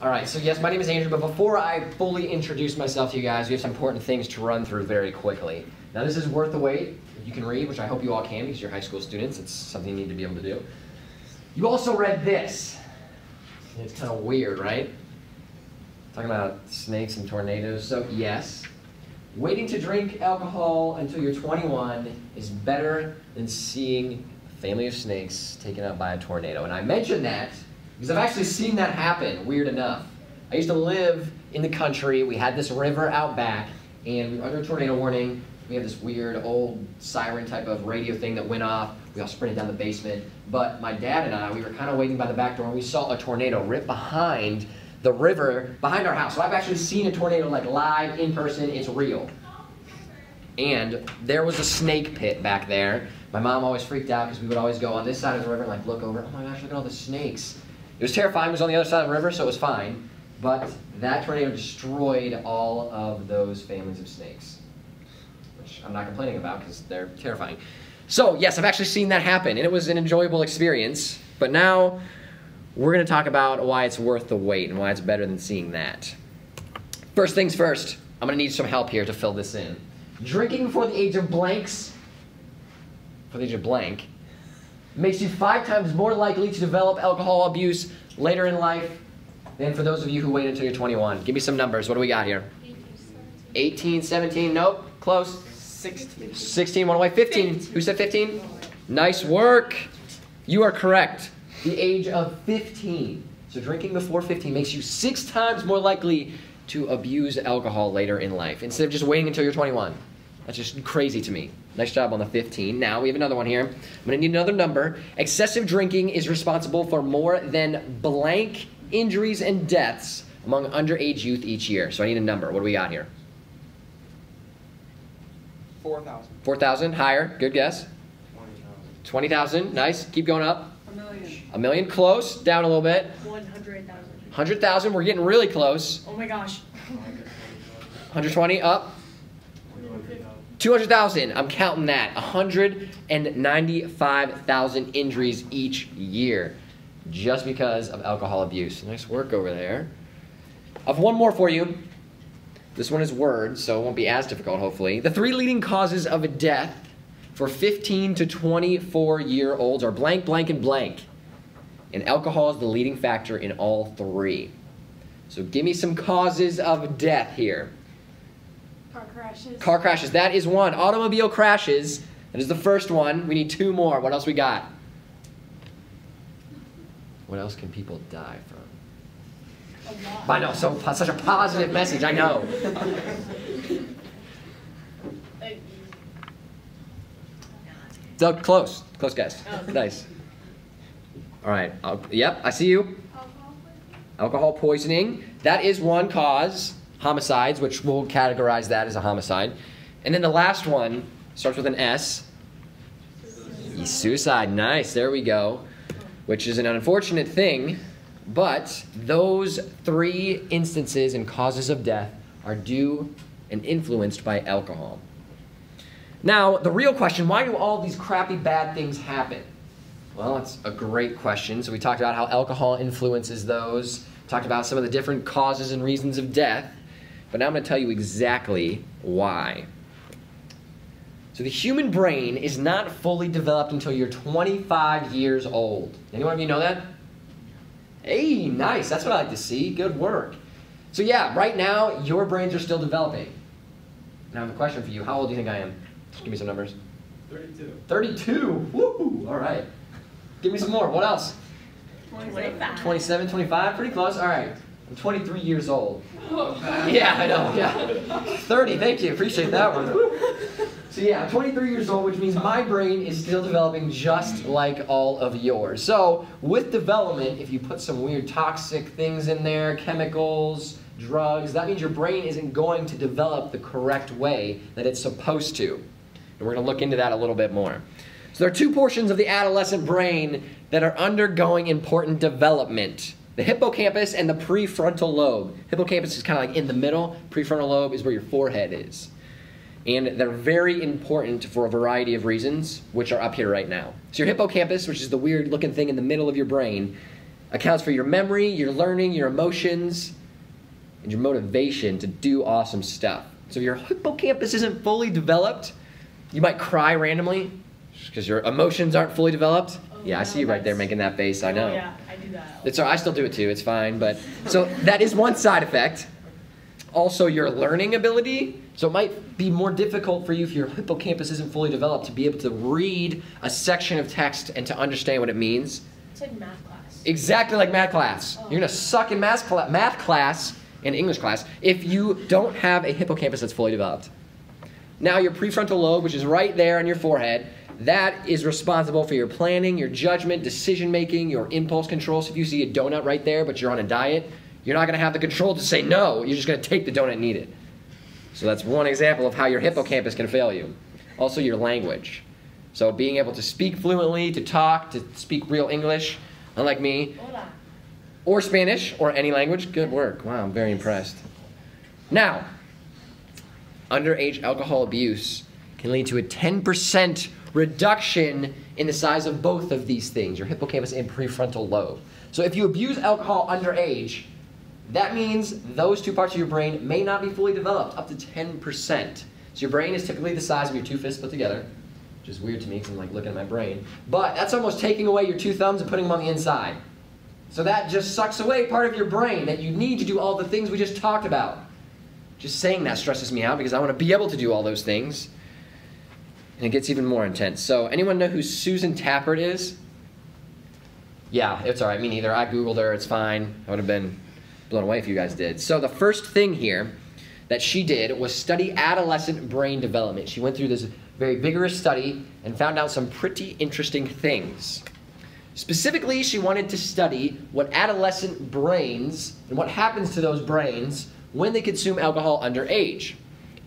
All right, so yes, my name is Andrew, but before I fully introduce myself to you guys, we have some important things to run through very quickly. Now, this is Worth the Wait. You can read, which I hope you all can because you're high school students. It's something you need to be able to do. You also read this. It's kind of weird, right? Talking about snakes and tornadoes. So, yes, waiting to drink alcohol until you're 21 is better than seeing a family of snakes taken out by a tornado. And I mention that because I've actually seen that happen, weird enough. I used to live in the country. We had this river out back, and we were under a tornado warning. We had this weird old siren type of radio thing that went off. We all sprinted down the basement. But my dad and I, we were kind of waiting by the back door, and we saw a tornado rip behind the river, behind our house. So I've actually seen a tornado like live, in person. It's real. And there was a snake pit back there. My mom always freaked out because we would always go on this side of the river and like look over. Oh my gosh, look at all the snakes. It was terrifying. It was on the other side of the river, so it was fine. But that tornado destroyed all of those families of snakes, which I'm not complaining about because they're terrifying. So yes, I've actually seen that happen, and it was an enjoyable experience. But now we're going to talk about why it's worth the wait and why it's better than seeing that. First things first, I'm going to need some help here to fill this in. Drinking before the age of blanks, for the age of blank, makes you 5 times more likely to develop alcohol abuse later in life than for those of you who wait until you're 21. Give me some numbers. What do we got here? 18, 17, nope, close. 16. 16, one away. 15. Who said 15? Nice work. You are correct. The age of 15. So drinking before 15 makes you 6 times more likely to abuse alcohol later in life instead of just waiting until you're 21. That's just crazy to me. Nice job on the 15. Now we have another one here. I'm going to need another number. Excessive drinking is responsible for more than blank injuries and deaths among underage youth each year. So I need a number. What do we got here? 4,000. 4,000. Higher. Good guess. 20,000. 20,000. Nice. Keep going up. A million. A million. Close. Down a little bit. 100,000. 100,000. We're getting really close. Oh my gosh. 120. Up. 200,000. I'm counting that. 195,000 injuries each year just because of alcohol abuse. Nice work over there. I have one more for you. This one is words, so it won't be as difficult, hopefully. The 3 leading causes of death for 15 to 24-year-olds are blank, blank, and blank. And alcohol is the leading factor in all 3. So give me some causes of death here. Car crashes. Car crashes, that is one. Automobile crashes, that is the first one. We need 2 more. What else we got? What else can people die from? I know, so such a positive message, I know. So close guess. Nice. All right, yep, I see you. Alcohol poisoning, that is one cause. Homicides, which we'll categorize that as a homicide. And then the last one starts with an S. Suicide, nice, there we go. Which is an unfortunate thing, but those 3 instances and causes of death are due and influenced by alcohol. Now, the real question, why do all these crappy bad things happen? Well, that's a great question. So we talked about how alcohol influences those, talked about some of the different causes and reasons of death, but now I'm going to tell you exactly why. So the human brain is not fully developed until you're 25 years old. Anyone of you know that? Hey, nice. That's what I like to see. Good work. So yeah, right now, your brains are still developing. Now I have a question for you. How old do you think I am? Just give me some numbers. 32. 32? Woo! All right. Give me some more. What else? 25. 27, 25? Pretty close. All right. I'm 23 years old. Yeah, I know. Yeah. 30. Thank you. Appreciate that one. So yeah, I'm 23 years old, which means my brain is still developing just like all of yours. So with development, if you put some weird toxic things in there, chemicals, drugs, that means your brain isn't going to develop the correct way that it's supposed to. And we're going to look into that a little bit more. So there are 2 portions of the adolescent brain that are undergoing important development. The hippocampus and the prefrontal lobe. Hippocampus is kind of like in the middle. Prefrontal lobe is where your forehead is. And they're very important for a variety of reasons, which are up here right now. So your hippocampus, which is the weird looking thing in the middle of your brain, Accounts for your memory, your learning, your emotions, and your motivation to do awesome stuff. So if your hippocampus isn't fully developed, you might cry randomly because your emotions aren't fully developed. Yeah, I see you right there making that face. I know. Oh, yeah, I do that. It's all right. I still do it too. It's fine. But so that is one side effect. Also, your learning ability. So it might be more difficult for you if your hippocampus isn't fully developed to be able to read a section of text and to understand what it means. It's like math class. Exactly like math class. You're going to suck in math class and English class if you don't have a hippocampus that's fully developed. Now, your prefrontal lobe, which is right there on your forehead, that is responsible for your planning, your judgment, decision-making, your impulse control. So if you see a donut right there, but you're on a diet, you're not going to have the control to say no. You're just going to take the donut and eat it. So that's one example of how your hippocampus can fail you. Also, your language. So being able to speak fluently, to talk, to speak real English, unlike me, Hola. or Spanish, or any language. Good work. Wow, I'm very impressed. Now, underage alcohol abuse can lead to a 10% reduction in the size of both of these things, your hippocampus and prefrontal lobe. So if you abuse alcohol underage, that means those two parts of your brain may not be fully developed, up to 10%. So your brain is typically the size of your two fists put together, which is weird to me because I'm like looking at my brain. But that's almost taking away your two thumbs and putting them on the inside. So that just sucks away part of your brain that you need to do all the things we just talked about. Just saying that stresses me out because I want to be able to do all those things. And it gets even more intense. So anyone know who Susan Tappert is? Yeah, it's all right. Me neither. I Googled her. It's fine. I would have been blown away if you guys did. So the first thing here that she did was study adolescent brain development. She went through this very vigorous study and found out some pretty interesting things. Specifically, she wanted to study what adolescent brains and what happens to those brains when they consume alcohol underage,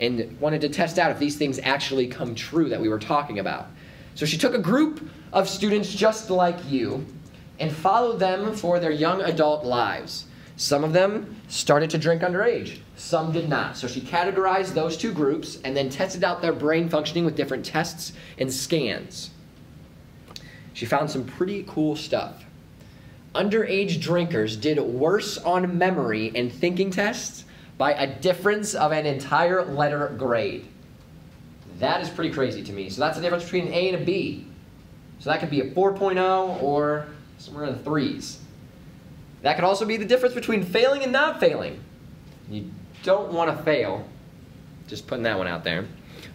and wanted to test out if these things actually come true that we were talking about. So she took a group of students just like you and followed them for their young adult lives. Some of them started to drink underage, some did not. So she categorized those two groups and then tested out their brain functioning with different tests and scans. She found some pretty cool stuff. Underage drinkers did worse on memory and thinking tests by a difference of an entire letter grade. That is pretty crazy to me. So that's the difference between an A and a B. So that could be a 4.0 or somewhere in the 3s. That could also be the difference between failing and not failing. You don't want to fail. Just putting that one out there.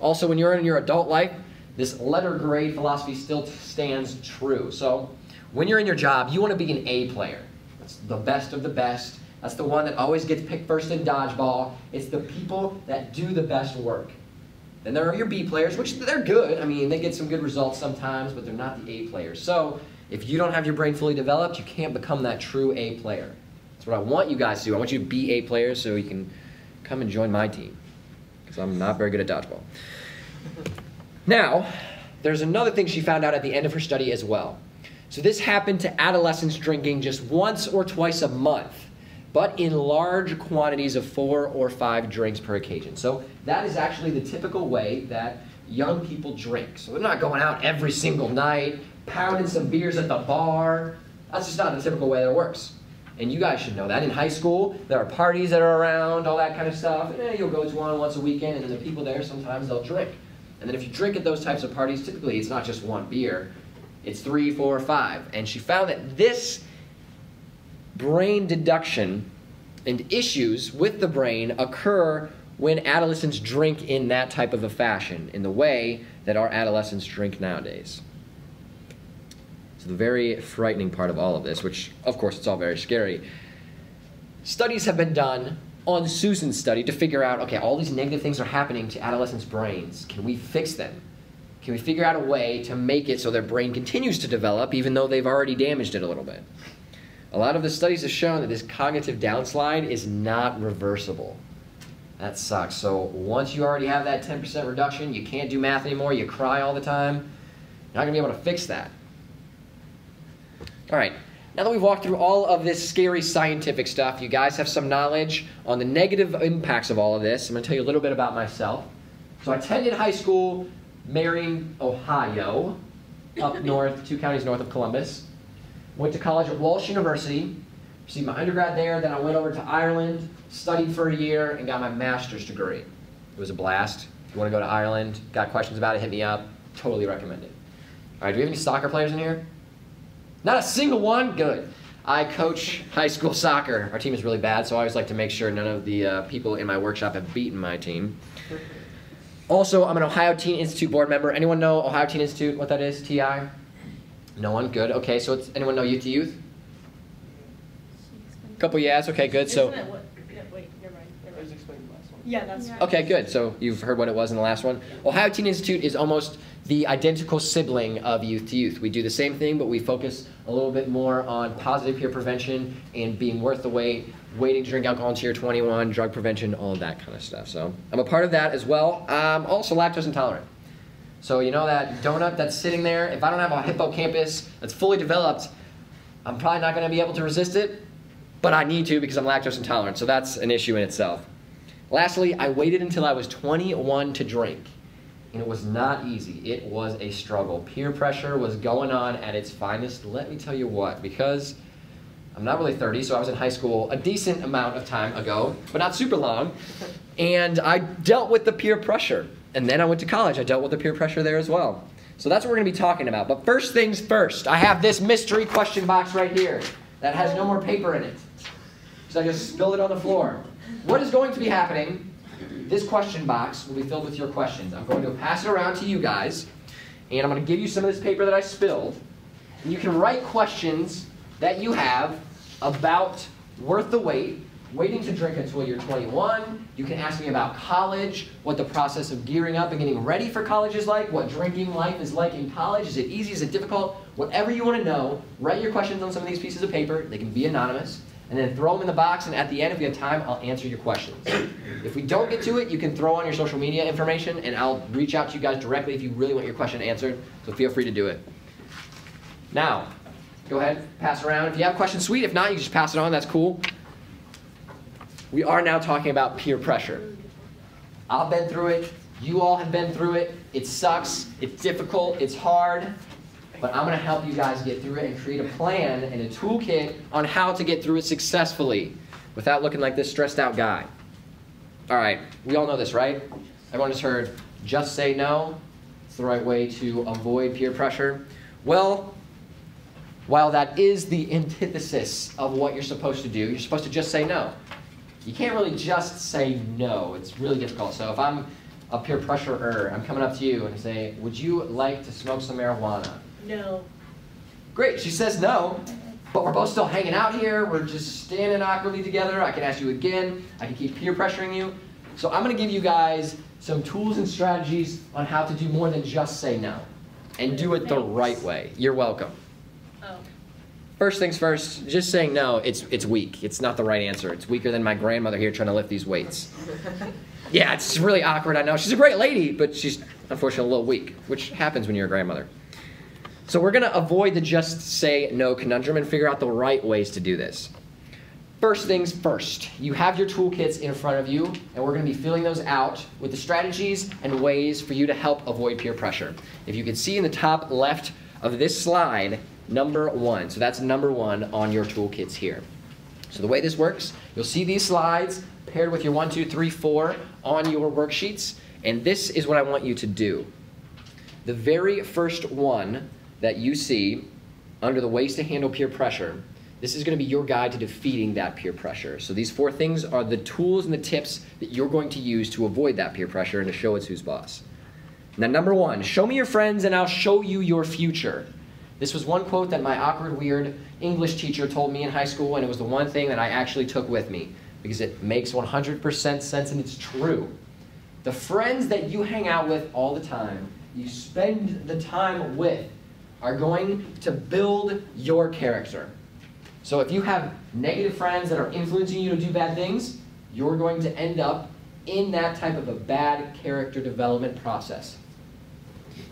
Also, when you're in your adult life, this letter grade philosophy still stands true. So when you're in your job, you want to be an A player. That's the best of the best. That's the one that always gets picked first in dodgeball. It's the people that do the best work. Then there are your B players, which they're good. I mean, they get some good results sometimes, but they're not the A players. So if you don't have your brain fully developed, you can't become that true A player. That's what I want you guys to do. I want you to be A players so you can come and join my team, because I'm not very good at dodgeball. Now, there's another thing she found out at the end of her study as well. So this happened to adolescents drinking just once or twice a month, but in large quantities of 4 or 5 drinks per occasion. So that is actually the typical way that young people drink. So they're not going out every single night, pounding some beers at the bar. That's just not the typical way that it works. And you guys should know that. In high school, there are parties that are around, all that kind of stuff. And you'll go to one once a weekend, and then the people there, sometimes they'll drink. And then if you drink at those types of parties, typically it's not just one beer. It's 3, 4, 5. And she found that this brain deduction and issues with the brain occur when adolescents drink in that type of a fashion, in the way that our adolescents drink nowadays. So the very frightening part of all of this, which of course it's all very scary, studies have been done on Susan's study to figure out, okay, all these negative things are happening to adolescents' brains. Can we fix them? Can we figure out a way to make it so their brain continues to develop even though they've already damaged it a little bit? A lot of the studies have shown that this cognitive downslide is not reversible. That sucks. So once you already have that 10% reduction, you can't do math anymore, you cry all the time, you're not going to be able to fix that. All right, now that we've walked through all of this scary scientific stuff, you guys have some knowledge on the negative impacts of all of this. I'm going to tell you a little bit about myself. So I attended high school, Marion, Ohio, up north, 2 counties north of Columbus. Went to college at Walsh University, received my undergrad there, then I went over to Ireland, studied for a year, and got my master's degree. It was a blast. If you want to go to Ireland, got questions about it, hit me up. Totally recommend it. All right, do we have any soccer players in here? Not a single one? Good. I coach high school soccer. Our team is really bad, so I always like to make sure none of the people in my workshop have beaten my team. Also, I'm an Ohio Teen Institute board member. Anyone know Ohio Teen Institute, what that is, TI? No one? Good. Okay, so it's, anyone know Youth to Youth? Couple yes, okay, good. So. Isn't it what, yeah, wait, never mind. It was explained in the last one. Yeah, that's Okay, good. So you've heard what it was in the last one. Ohio Teen Institute is almost the identical sibling of Youth to Youth. We do the same thing, but we focus a little bit more on positive peer prevention and being worth the wait, waiting to drink alcohol until you're 21, drug prevention, all of that kind of stuff. So I'm a part of that as well. I'm also lactose intolerant. So you know that donut that's sitting there, if I don't have a hippocampus that's fully developed, I'm probably not going to be able to resist it, but I need to because I'm lactose intolerant. So that's an issue in itself. Lastly, I waited until I was 21 to drink. And it was not easy. It was a struggle. Peer pressure was going on at its finest. Let me tell you what, because I'm not really 30, so I was in high school a decent amount of time ago, but not super long. And I dealt with the peer pressure. And then I went to college. I dealt with the peer pressure there as well. So that's what we're going to be talking about. But first things first, I have this mystery question box right here that has no more paper in it. So I just spilled it on the floor. What is going to be happening? This question box will be filled with your questions. I'm going to pass it around to you guys, and I'm going to give you some of this paper that I spilled. And you can write questions that you have about worth the wait, waiting to drink until you're 21. You can ask me about college, what the process of gearing up and getting ready for college is like, what drinking life is like in college. Is it easy? Is it difficult? Whatever you want to know, write your questions on some of these pieces of paper. They can be anonymous. And then throw them in the box, and at the end, if we have time, I'll answer your questions. If we don't get to it, you can throw on your social media information, and I'll reach out to you guys directly if you really want your question answered, so feel free to do it. Now, go ahead, pass around. If you have questions, sweet. If not, you can just pass it on. That's cool. We are now talking about peer pressure. I've been through it. You all have been through it. It sucks. It's difficult. It's hard. But I'm going to help you guys get through it and create a plan and a toolkit on how to get through it successfully without looking like this stressed out guy. All right, we all know this, right? Everyone has heard, just say no. It's the right way to avoid peer pressure. Well, while that is the antithesis of what you're supposed to do, you're supposed to just say no. You can't really just say no. It's really difficult. So if I'm a peer pressurer, I'm coming up to you and I say, would you like to smoke some marijuana? No. Great, she says no, but we're both still hanging out here. We're just standing awkwardly together. I can ask you again. I can keep peer pressuring you. So I'm going to give you guys some tools and strategies on how to do more than just say no. And do it the right way. You're welcome. Oh. First things first, just saying no, it's weak. It's not the right answer. It's weaker than my grandmother here trying to lift these weights. Yeah, it's really awkward, I know. She's a great lady, but she's unfortunately a little weak, which happens when you're a grandmother. So we're going to avoid the just say no conundrum and figure out the right ways to do this. First things first, you have your toolkits in front of you, and we're going to be filling those out with the strategies and ways for you to help avoid peer pressure. If you can see in the top left of this slide, number 1. So that's number 1 on your toolkits here. So the way this works, you'll see these slides paired with your 1, 2, 3, 4 on your worksheets, and this is what I want you to do. The very first one that you see under the ways to handle peer pressure, this is going to be your guide to defeating that peer pressure. So these 4 things are the tools and the tips that you're going to use to avoid that peer pressure and to show it's who's boss. Now, number 1, show me your friends and I'll show you your future. This was one quote that my awkward, weird English teacher told me in high school, and it was the one thing that I actually took with me because it makes 100% sense and it's true. The friends that you hang out with all the time, you spend the time with, are going to build your character. So if you have negative friends that are influencing you to do bad things, you're going to end up in that type of a bad character development process.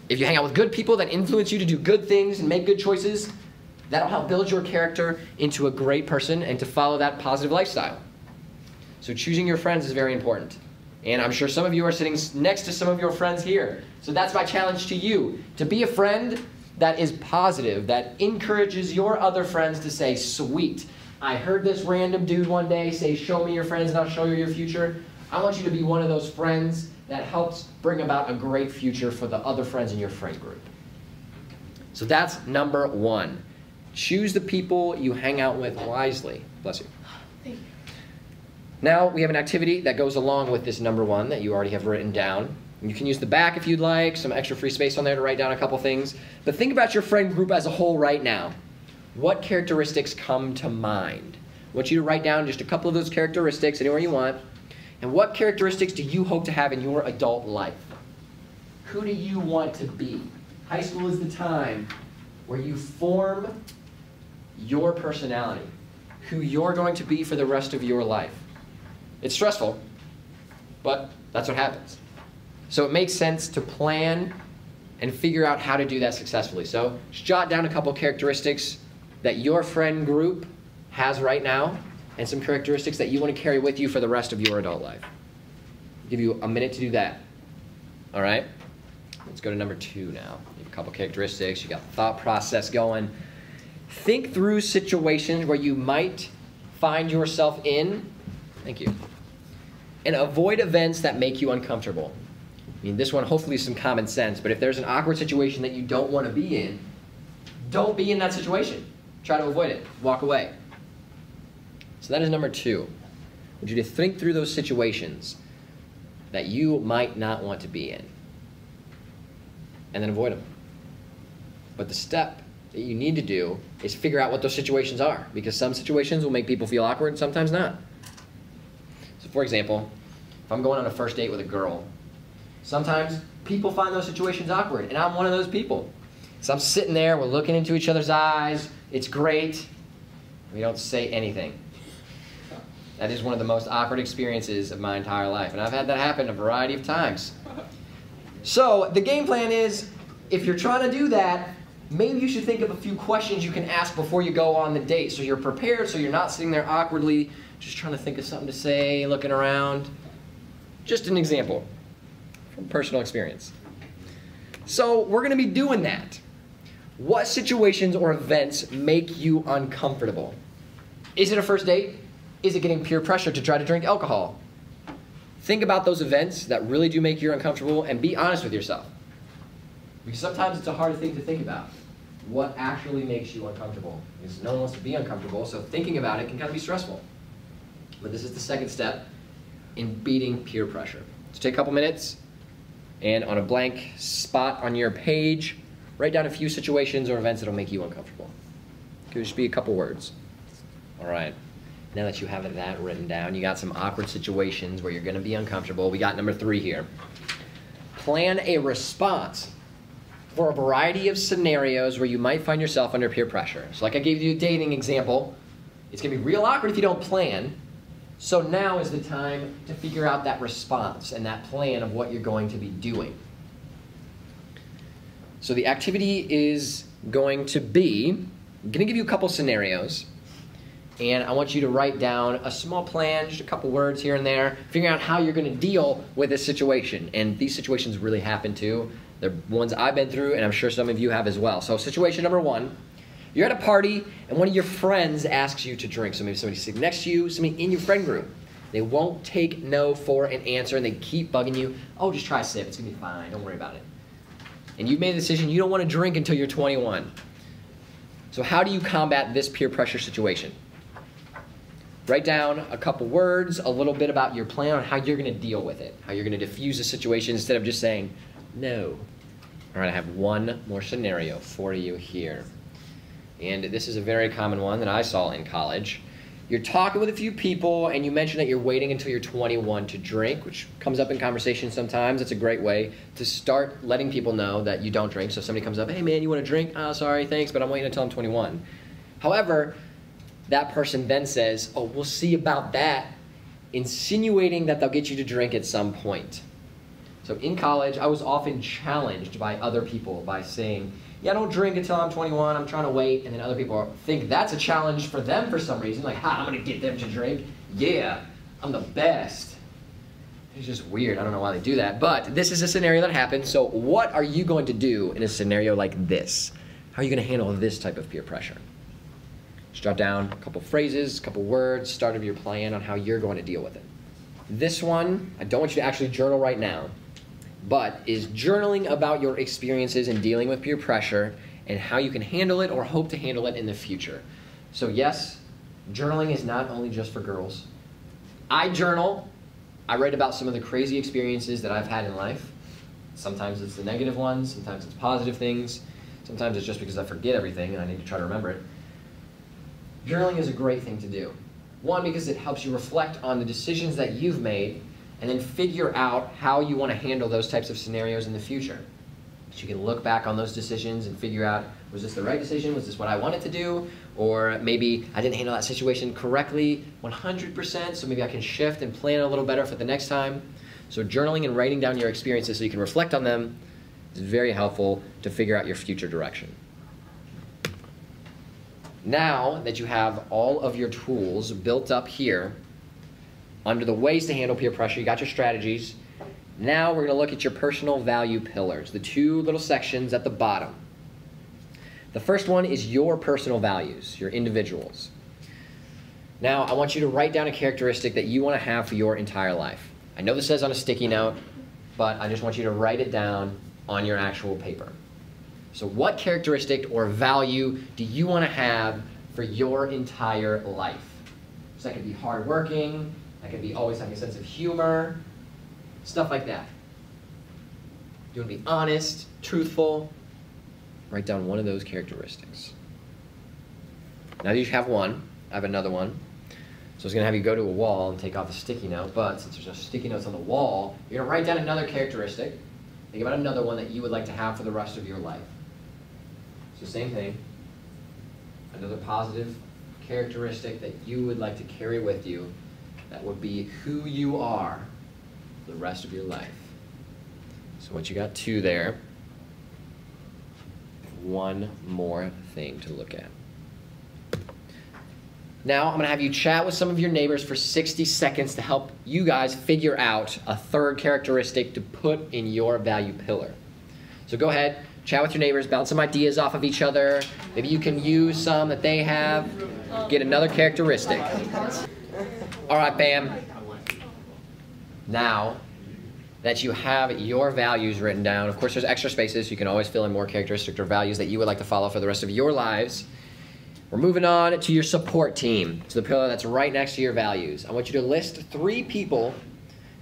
If you hang out with good people that influence you to do good things and make good choices, that'll help build your character into a great person and to follow that positive lifestyle. So choosing your friends is very important. And I'm sure some of you are sitting next to some of your friends here. So that's my challenge to you, to be a friend that is positive, that encourages your other friends to say, sweet, I heard this random dude one day say, show me your friends and I'll show you your future. I want you to be one of those friends that helps bring about a great future for the other friends in your friend group. So that's number one. Choose the people you hang out with wisely. Bless you. Thank you. Now we have an activity that goes along with this number one that you already have written down. You can use the back if you'd like, some extra free space on there to write down a couple things. But think about your friend group as a whole right now. What characteristics come to mind? I want you to write down just a couple of those characteristics anywhere you want. And what characteristics do you hope to have in your adult life? Who do you want to be? High school is the time where you form your personality, who you're going to be for the rest of your life. It's stressful, but that's what happens. So it makes sense to plan and figure out how to do that successfully. So just jot down a couple characteristics that your friend group has right now and some characteristics that you want to carry with you for the rest of your adult life. I'll give you a minute to do that. All right? Let's go to number two now. You have a couple characteristics. You got the thought process going. Think through situations where you might find yourself in. Thank you. And avoid events that make you uncomfortable. I mean, this one hopefully is some common sense, but if there's an awkward situation that you don't want to be in, don't be in that situation. Try to avoid it. Walk away. So that is number two. I want you to think through those situations that you might not want to be in, and then avoid them. But the step that you need to do is figure out what those situations are, because some situations will make people feel awkward and sometimes not. So for example, if I'm going on a first date with a girl, sometimes people find those situations awkward, and I'm one of those people. So I'm sitting there, we're looking into each other's eyes, it's great, we don't say anything. That is one of the most awkward experiences of my entire life, and I've had that happen a variety of times. So the game plan is, if you're trying to do that, maybe you should think of a few questions you can ask before you go on the date, so you're prepared, so you're not sitting there awkwardly, just trying to think of something to say, looking around. Just an example from personal experience. So we're going to be doing that. What situations or events make you uncomfortable? Is it a first date? Is it getting peer pressure to try to drink alcohol? Think about those events that really do make you uncomfortable and be honest with yourself. Because sometimes it's a hard thing to think about. What actually makes you uncomfortable? Because no one wants to be uncomfortable, so thinking about it can kind of be stressful. But this is the second step in beating peer pressure. So take a couple minutes, and on a blank spot on your page, write down a few situations or events that will make you uncomfortable. It could just be a couple words. All right. Now that you have that written down, you got some awkward situations where you're going to be uncomfortable. We got number three here. Plan a response for a variety of scenarios where you might find yourself under peer pressure. So like I gave you a dating example, it's going to be real awkward if you don't plan. So now is the time to figure out that response and that plan of what you're going to be doing. So the activity is going to be, I'm going to give you a couple scenarios, and I want you to write down a small plan, just a couple words here and there, figuring out how you're going to deal with this situation. And these situations really happen too. They're ones I've been through, and I'm sure some of you have as well. So situation number one, you're at a party, and one of your friends asks you to drink. So maybe somebody's sitting next to you, somebody in your friend group. They won't take no for an answer, and they keep bugging you. Oh, just try a sip. It's going to be fine. Don't worry about it. And you've made a decision you don't want to drink until you're 21. So how do you combat this peer pressure situation? Write down a couple words, a little bit about your plan on how you're going to deal with it, how you're going to diffuse the situation instead of just saying no. All right, I have one more scenario for you here. And this is a very common one that I saw in college. You're talking with a few people, and you mention that you're waiting until you're 21 to drink, which comes up in conversation sometimes. It's a great way to start letting people know that you don't drink. So if somebody comes up, hey man, you want to drink? Oh, sorry, thanks, but I'm waiting until I'm 21. However, that person then says, oh, we'll see about that, insinuating that they'll get you to drink at some point. So in college, I was often challenged by other people by saying, yeah, I don't drink until I'm 21, I'm trying to wait, and then other people think that's a challenge for them for some reason, like, ha, I'm gonna get them to drink, yeah, I'm the best. It's just weird, I don't know why they do that, but this is a scenario that happens, so what are you going to do in a scenario like this? How are you going to handle this type of peer pressure? Just jot down a couple phrases, a couple words, start of your plan on how you're going to deal with it. This one, I don't want you to actually journal right now, but is journaling about your experiences in dealing with peer pressure and how you can handle it or hope to handle it in the future. So yes, journaling is not only just for girls. I journal. I write about some of the crazy experiences that I've had in life. Sometimes it's the negative ones, sometimes it's positive things, sometimes it's just because I forget everything and I need to try to remember it. Journaling is a great thing to do. One, because it helps you reflect on the decisions that you've made and then figure out how you want to handle those types of scenarios in the future. So you can look back on those decisions and figure out, was this the right decision? Was this what I wanted to do? Or maybe I didn't handle that situation correctly 100%, so maybe I can shift and plan a little better for the next time. So journaling and writing down your experiences so you can reflect on them is very helpful to figure out your future direction. Now that you have all of your tools built up here under the ways to handle peer pressure, you got your strategies. Now we're going to look at your personal value pillars, the two little sections at the bottom. The first one is your personal values, your individuals. Now I want you to write down a characteristic that you want to have for your entire life. I know this says on a sticky note, but I just want you to write it down on your actual paper. So what characteristic or value do you want to have for your entire life? So that could be hardworking, that could be always having a sense of humor, stuff like that. You want to be honest, truthful. Write down one of those characteristics. Now that you have one, I have another one. So I was going to have you go to a wall and take off the sticky note, but since there's no sticky notes on the wall, you're going to write down another characteristic. Think about another one that you would like to have for the rest of your life. So same thing, another positive characteristic that you would like to carry with you that would be who you are for the rest of your life. So once you got two there, one more thing to look at. Now I'm going to have you chat with some of your neighbors for 60 seconds to help you guys figure out a third characteristic to put in your value pillar. So go ahead, chat with your neighbors, bounce some ideas off of each other. Maybe you can use some that they have. Get another characteristic. All right, Bam. Now that you have your values written down, of course there's extra spaces. You can always fill in more characteristics or values that you would like to follow for the rest of your lives. We're moving on to your support team, to the pillar that's right next to your values. I want you to list 3 people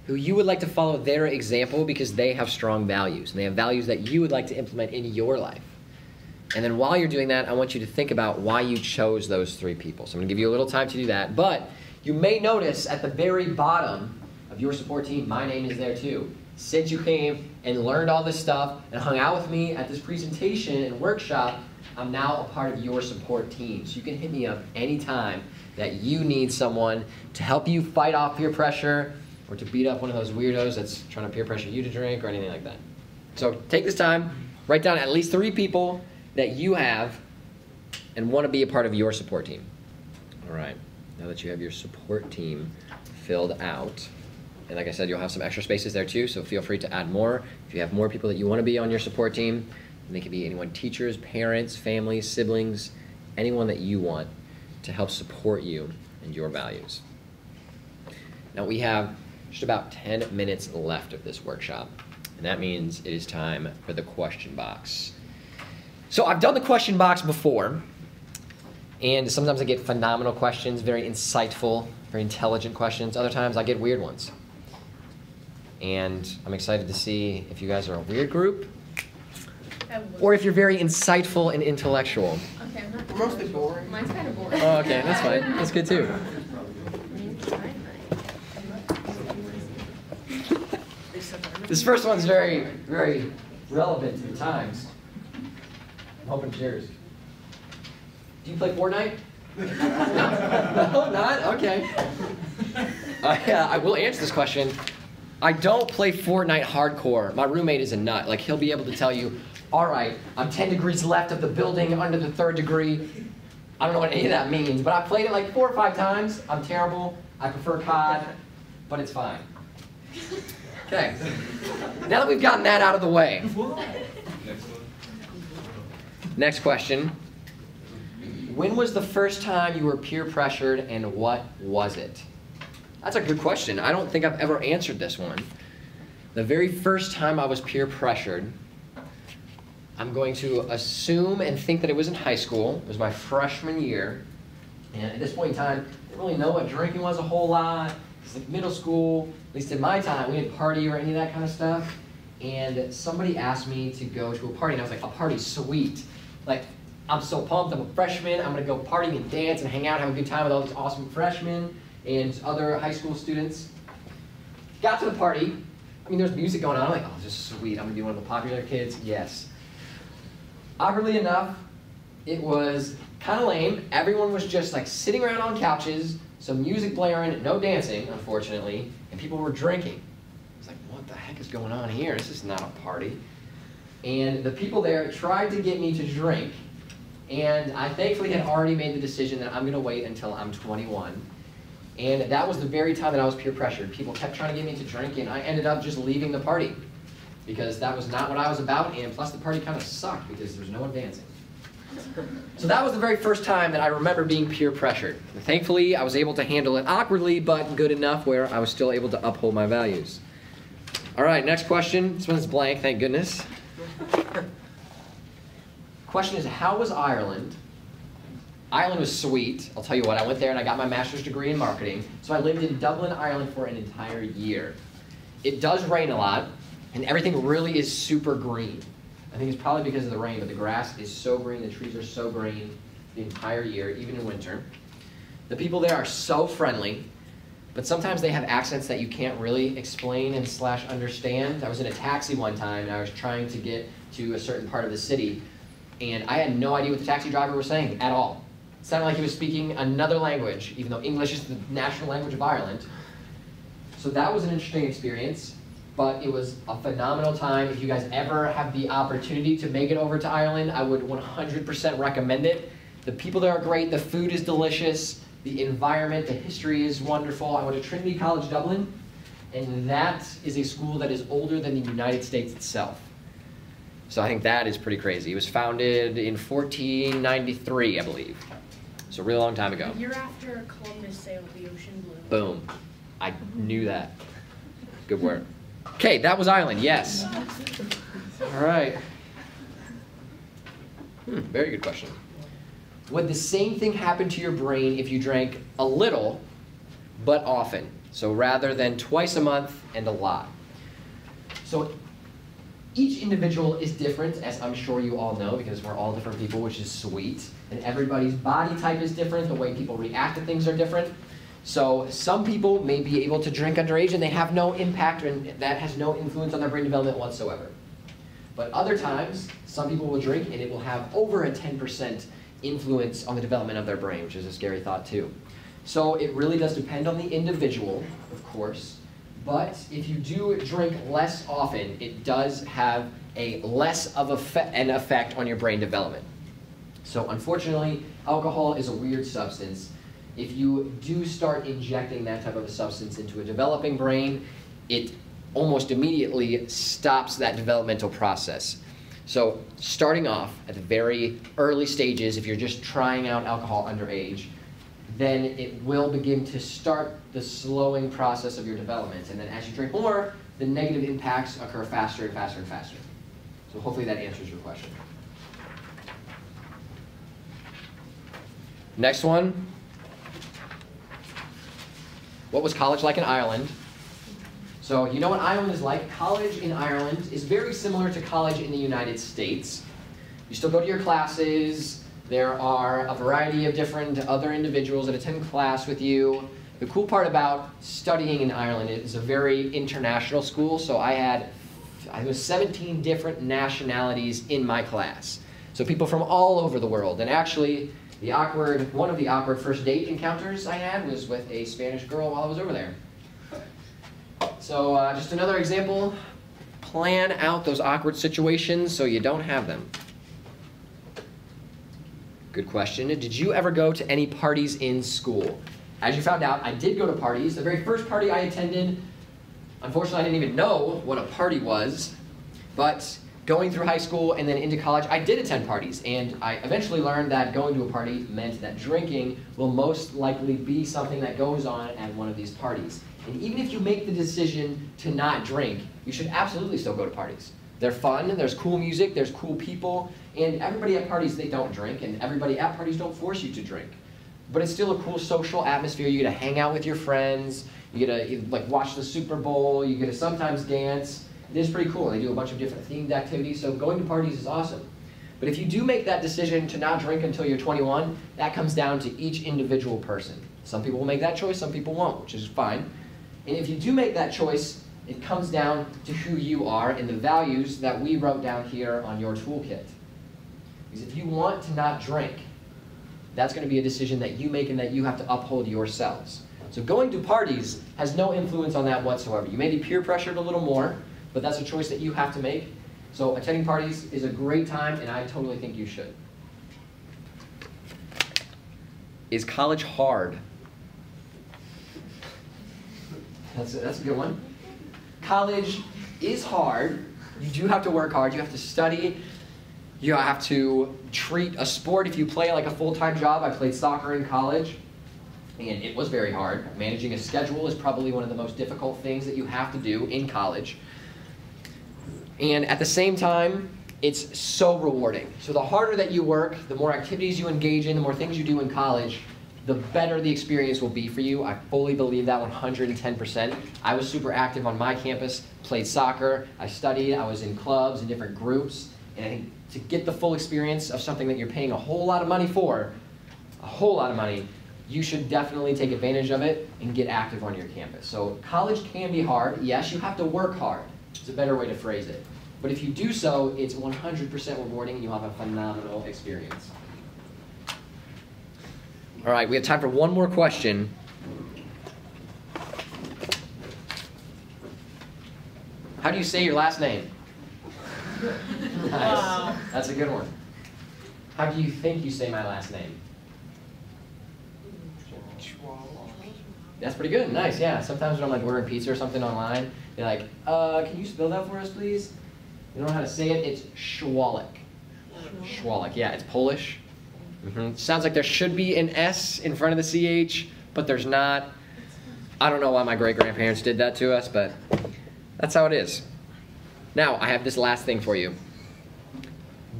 who you would like to follow their example because they have strong values, and they have values that you would like to implement in your life. And then while you're doing that, I want you to think about why you chose those 3 people. So I'm going to give you a little time to do that, but you may notice at the very bottom of your support team, my name is there too. Since you came and learned all this stuff and hung out with me at this presentation and workshop, I'm now a part of your support team. So you can hit me up anytime that you need someone to help you fight off peer pressure or to beat up one of those weirdos that's trying to peer pressure you to drink or anything like that. So take this time, write down at least 3 people that you have and want to be a part of your support team. All right, now that you have your support team filled out, and like I said, you'll have some extra spaces there too, so feel free to add more. If you have more people that you want to be on your support team, and they can be anyone, teachers, parents, families, siblings, anyone that you want to help support you and your values. Now we have just about 10 minutes left of this workshop, and that means it is time for the question box. So I've done the question box before, and sometimes I get phenomenal questions, very insightful, very intelligent questions. Other times I get weird ones. And I'm excited to see if you guys are a weird group, or if you're very insightful and intellectual. Okay, I'm not Mostly boring. Mine's kind of boring. Oh, okay, that's fine. That's good too. This first one's very, very relevant to the times. I'm hoping it's yours. Do you play Fortnite? No, not? Okay. Yeah, I will answer this question. I don't play Fortnite hardcore. My roommate is a nut. Like, he'll be able to tell you, all right, I'm 10 degrees left of the building under the 3rd degree. I don't know what any of that means, but I played it like 4 or 5 times. I'm terrible. I prefer COD, but it's fine. Okay. Now that we've gotten that out of the way, Next question. When was the first time you were peer pressured and what was it? That's a good question. I don't think I've ever answered this one. The very first time I was peer pressured, I'm going to assume and think that it was in high school. It was my freshman year. And at this point in time, I didn't really know what drinking was a whole lot. It's like middle school, at least in my time, we didn't party or any of that kind of stuff. And somebody asked me to go to a party, and I was like, a party, sweet. Like, I'm so pumped, I'm a freshman, I'm gonna go party and dance and hang out, have a good time with all these awesome freshmen and other high school students. Got to the party, I mean, there's music going on, I'm like, oh, this is sweet, I'm gonna be one of the popular kids, yes. Awkwardly enough, it was kind of lame. Everyone was just like sitting around on couches, some music blaring, no dancing, unfortunately, and people were drinking. I was like, what the heck is going on here? This is not a party. And the people there tried to get me to drink, and I thankfully had already made the decision that I'm going to wait until I'm 21. And that was the very time that I was peer pressured. People kept trying to get me to drink, and I ended up just leaving the party because that was not what I was about, and plus the party kind of sucked because there was no one dancing. So that was the very first time that I remember being peer pressured. And thankfully, I was able to handle it awkwardly, but good enough where I was still able to uphold my values. All right, next question. This one's blank, thank goodness. Question is, how was Ireland? Ireland was sweet. I'll tell you what, I went there and I got my master's degree in marketing. So I lived in Dublin, Ireland for an entire year. It does rain a lot, and everything really is super green. I think it's probably because of the rain, but the grass is so green, the trees are so green the entire year, even in winter. The people there are so friendly, but sometimes they have accents that you can't really explain and / understand. I was in a taxi one time, and I was trying to get to a certain part of the city, and I had no idea what the taxi driver was saying at all. It sounded like he was speaking another language, even though English is the national language of Ireland. So that was an interesting experience, but it was a phenomenal time. If you guys ever have the opportunity to make it over to Ireland, I would 100% recommend it. The people there are great, the food is delicious, the environment, the history is wonderful. I went to Trinity College Dublin, and that is a school that is older than the United States itself. So I think that is pretty crazy. It was founded in 1493, I believe. So a real long time ago. The year after Columbus sailed the ocean blue. Boom. I knew that. Good work. Okay, that was Ireland, yes. All right. Very good question. Would the same thing happen to your brain if you drank a little, but often? So rather than twice a month and a lot. So each individual is different, as I'm sure you all know, because we're all different people, which is sweet. And everybody's body type is different, the way people react to things are different. So some people may be able to drink underage and they have no impact, and that has no influence on their brain development whatsoever. But other times, some people will drink and it will have over a 10% influence on the development of their brain, which is a scary thought too. So it really does depend on the individual, of course. But if you do drink less often, it does have a less of an effect on your brain development. So unfortunately, alcohol is a weird substance. If you do start injecting that type of a substance into a developing brain, it almost immediately stops that developmental process. So starting off at the very early stages, if you're just trying out alcohol underage, then it will begin to start the slowing process of your development. And then as you drink more, the negative impacts occur faster and faster and faster. So hopefully that answers your question. Next one. What was college like in Ireland? So you know what Ireland is like. College in Ireland is very similar to college in the United States. You still go to your classes. There are a variety of different other individuals that attend class with you. The cool part about studying in Ireland is a very international school. So I was 17 different nationalities in my class. So people from all over the world. And actually, one of the awkward first date encounters I had was with a Spanish girl while I was over there. So just another example, plan out those awkward situations so you don't have them. Good question. Did you ever go to any parties in school? As you found out, I did go to parties. The very first party I attended, unfortunately I didn't even know what a party was, but going through high school and then into college, I did attend parties, and I eventually learned that going to a party meant that drinking will most likely be something that goes on at one of these parties. And even if you make the decision to not drink, you should absolutely still go to parties. They're fun, there's cool music, there's cool people, and everybody at parties, they don't drink, and everybody at parties don't force you to drink. But it's still a cool social atmosphere. You get to hang out with your friends, you get to like watch the Super Bowl, you get to sometimes dance. It is pretty cool. They do a bunch of different themed activities, so going to parties is awesome. But if you do make that decision to not drink until you're 21, that comes down to each individual person. Some people will make that choice, some people won't, which is fine. And if you do make that choice, it comes down to who you are and the values that we wrote down here on your toolkit. Because if you want to not drink, that's going to be a decision that you make and that you have to uphold yourselves. So going to parties has no influence on that whatsoever. You may be peer pressured a little more, but that's a choice that you have to make. So attending parties is a great time, and I totally think you should. Is college hard? That's a good one. College is hard. You do have to work hard. You have to study. You have to treat a sport if you play like a full-time job. I played soccer in college, and it was very hard. Managing a schedule is probably one of the most difficult things that you have to do in college. And at the same time, it's so rewarding. So the harder that you work, the more activities you engage in, the more things you do in college, the better the experience will be for you. I fully believe that 110%. I was super active on my campus, played soccer, I studied, I was in clubs and different groups, and I think to get the full experience of something that you're paying a whole lot of money for, you should definitely take advantage of it and get active on your campus. So college can be hard. Yes, you have to work hard. It's a better way to phrase it. But if you do so, it's 100% rewarding and you'll have a phenomenal experience. All right, we have time for one more question. How do you say your last name? Nice. Wow. That's a good one. How do you think you say my last name? Chwalik. That's pretty good. Nice, yeah. Sometimes when I'm like ordering pizza or something online, they're like, can you spell that for us, please? You don't know how to say it? It's Chwalik. Chwalik, yeah, it's Polish. Sounds like there should be an S in front of the CH, but there's not. I don't know why my great-grandparents did that to us, but that's how it is. Now, I have this last thing for you.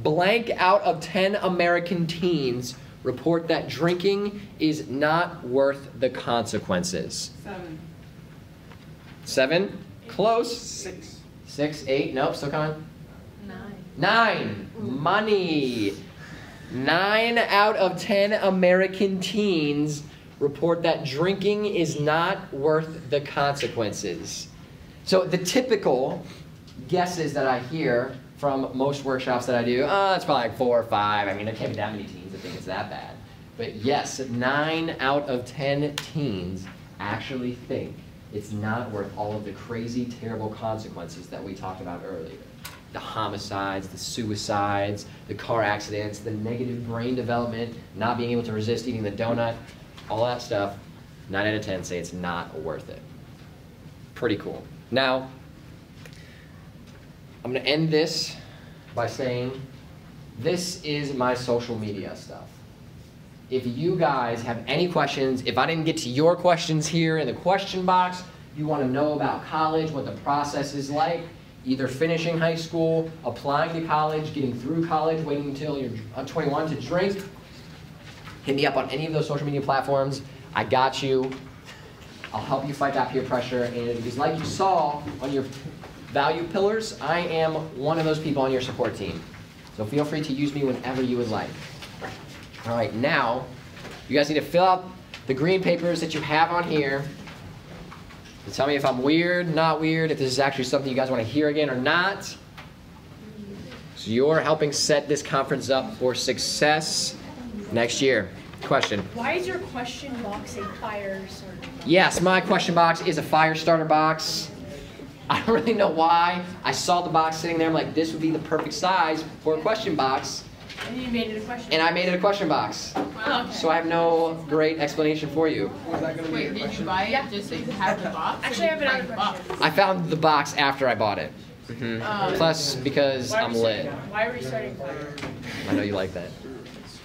Blank out of 10 American teens report that drinking is not worth the consequences. 7. 7? Close. 6. 6, 8, nope, still coming. 9. 9, money. 9 out of 10 American teens report that drinking is not worth the consequences. So the typical guesses that I hear from most workshops that I do, it's probably like 4 or 5. I mean, there can't be that many teens that think it's that bad. But yes, 9 out of 10 teens actually think it's not worth all of the crazy, terrible consequences that we talked about earlier. The homicides, the suicides, the car accidents, the negative brain development, not being able to resist eating the donut, all that stuff, 9 out of 10 say it's not worth it. Pretty cool. Now, I'm going to end this by saying this is my social media stuff. If you guys have any questions, if I didn't get to your questions here in the question box, you want to know about college, what the process is like, either finishing high school, applying to college, getting through college, waiting until you're 21 to drink, hit me up on any of those social media platforms. I got you. I'll help you fight that peer pressure. And because like you saw on your value pillars, I am one of those people on your support team. So feel free to use me whenever you would like. All right, now you guys need to fill out the green papers that you have on here. So tell me if I'm weird, not weird, if this is actually something you guys want to hear again or not. So you're helping set this conference up for success next year. Question. Why is your question box a fire starter box? Yes, my question box is a fire starter box. I don't really know why. I saw the box sitting there. I'm like, this would be the perfect size for a question box. And you made it a question. And I made it a question box. Wow, okay. So I have no great explanation for you. Was that going to be Wait, a did question? you buy it just so you have the box? Actually, I have another question. I found the box after I bought it. Plus, because Why are I'm we lit. starting- Why are we starting fire? I know you like that.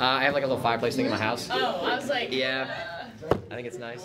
I have like a little fireplace thing in my house. Oh, I was like. Yeah, I think it's nice.